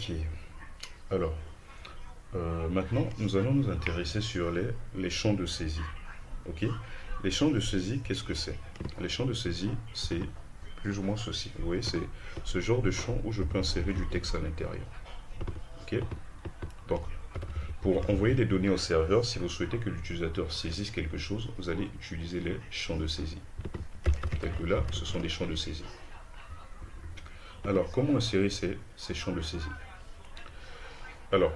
Ok, alors maintenant nous allons nous intéresser sur les champs de saisie. Ok, les champs de saisie, qu'est-ce que c'est? Les champs de saisie, c'est plus ou moins ceci. Vous voyez, c'est ce genre de champ où je peux insérer du texte à l'intérieur. Ok, donc pour envoyer des données au serveur, si vous souhaitez que l'utilisateur saisisse quelque chose, vous allez utiliser les champs de saisie. Tels que là, ce sont des champs de saisie. Alors, comment insérer ces champs de saisie? Alors,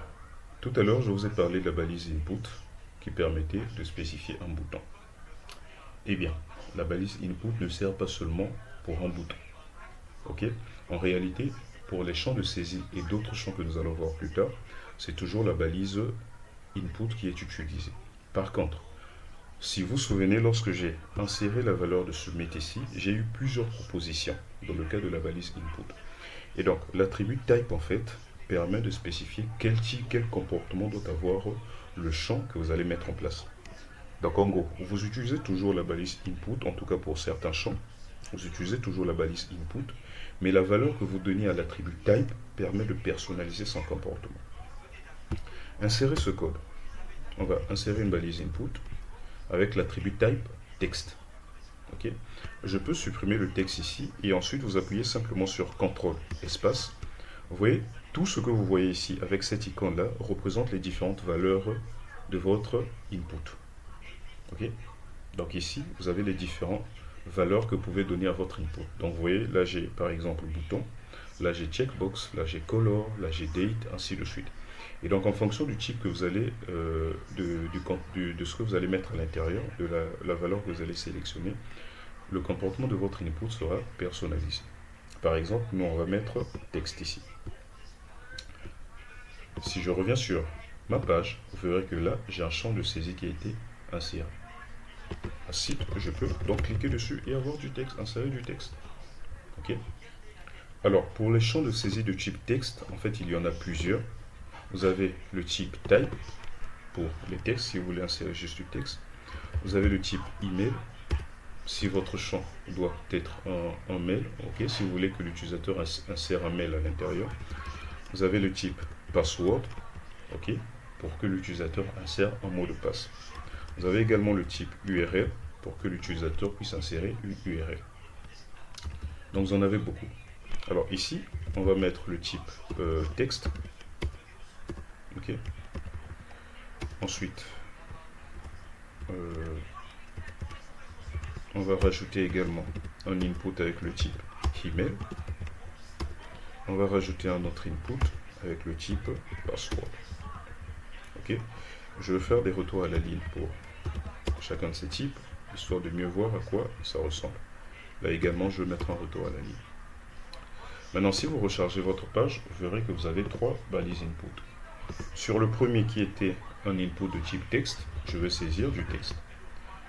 tout à l'heure, je vous ai parlé de la balise input qui permettait de spécifier un bouton. Eh bien, la balise input ne sert pas seulement pour un bouton. Ok? En réalité, pour les champs de saisie et d'autres champs que nous allons voir plus tard, c'est toujours la balise input qui est utilisée. Par contre, si vous vous souvenez, lorsque j'ai inséré la valeur de submit ici, j'ai eu plusieurs propositions dans le cas de la balise input. Et donc, l'attribut type, en fait, permet de spécifier quel type, quel comportement doit avoir le champ que vous allez mettre en place. Donc, en gros, vous utilisez toujours la balise input, en tout cas pour certains champs, vous utilisez toujours la balise input, mais la valeur que vous donnez à l'attribut type permet de personnaliser son comportement. Insérez ce code. On va insérer une balise input avec l'attribut type text. Ok, je peux supprimer le texte ici et ensuite vous appuyez simplement sur CTRL espace. Vous voyez, tout ce que vous voyez ici avec cette icône-là représente les différentes valeurs de votre input. Ok, donc ici, vous avez les différentes valeurs que vous pouvez donner à votre input. Donc vous voyez, là j'ai par exemple bouton, là j'ai checkbox, là j'ai color, là j'ai date, ainsi de suite. Et donc en fonction du type que vous allez, de ce que vous allez mettre à l'intérieur, de la valeur que vous allez sélectionner, le comportement de votre input sera personnalisé. Par exemple, nous on va mettre texte ici. Si je reviens sur ma page, vous verrez que là j'ai un champ de saisie qui a été inséré. Ainsi, je peux donc cliquer dessus et avoir du texte, insérer du texte. Ok. Alors pour les champs de saisie de type texte, en fait il y en a plusieurs. Vous avez le type type pour les textes, si vous voulez insérer juste du texte. Vous avez le type email, si votre champ doit être un mail, ok, si vous voulez que l'utilisateur insère un mail à l'intérieur. Vous avez le type password, ok, pour que l'utilisateur insère un mot de passe. Vous avez également le type URL pour que l'utilisateur puisse insérer une URL. Donc vous en avez beaucoup. Alors ici, on va mettre le type texte. Ok. Ensuite, on va rajouter également un input avec le type email. On va rajouter un autre input avec le type password. Ok. Je vais faire des retours à la ligne pour chacun de ces types, histoire de mieux voir à quoi ça ressemble. Là également, je vais mettre un retour à la ligne. Maintenant, si vous rechargez votre page, vous verrez que vous avez trois balises input. Sur le premier qui était un input de type texte, je vais saisir du texte.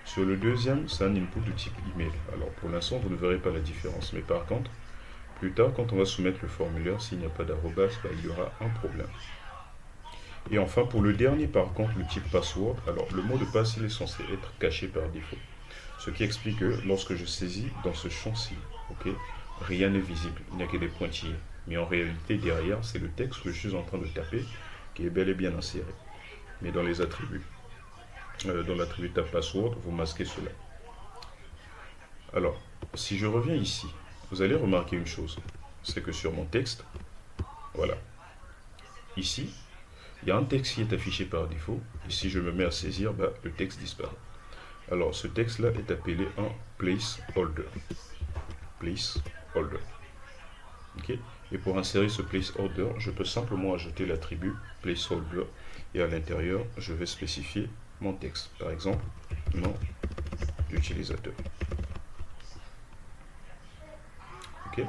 Sur le deuxième, c'est un input de type email. Alors pour l'instant, vous ne verrez pas la différence. Mais par contre, plus tard, quand on va soumettre le formulaire, s'il n'y a pas d'arrobas, il y aura un problème. Et enfin, pour le dernier, par contre, le type password, alors le mot de passe, il est censé être caché par défaut. Ce qui explique que lorsque je saisis dans ce champ-ci, ok, rien n'est visible, il n'y a que des pointillés. Mais en réalité, derrière, c'est le texte que je suis en train de taper qui est bel et bien inséré. Mais dans les attributs, dans l'attribut tab password, vous masquez cela. Alors, si je reviens ici, vous allez remarquer une chose, c'est que sur mon texte, voilà, ici, il y a un texte qui est affiché par défaut, et si je me mets à saisir, le texte disparaît. Alors, ce texte-là est appelé un placeholder. Placeholder. Ok. Et pour insérer ce placeholder, je peux simplement ajouter l'attribut placeholder, et à l'intérieur, je vais spécifier mon texte. Par exemple, nom d'utilisateur. Ok.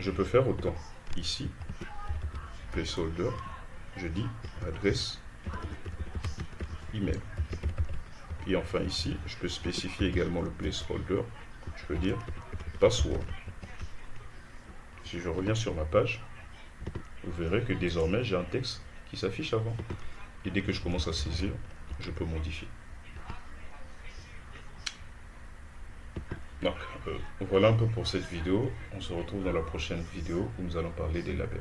Je peux faire autant. Ici, placeholder, je dis adresse email. Et enfin ici, je peux spécifier également le placeholder. Je peux dire password. Si je reviens sur ma page, vous verrez que désormais j'ai un texte qui s'affiche avant. Et dès que je commence à saisir, je peux modifier. Donc voilà un peu pour cette vidéo. On se retrouve dans la prochaine vidéo où nous allons parler des labels.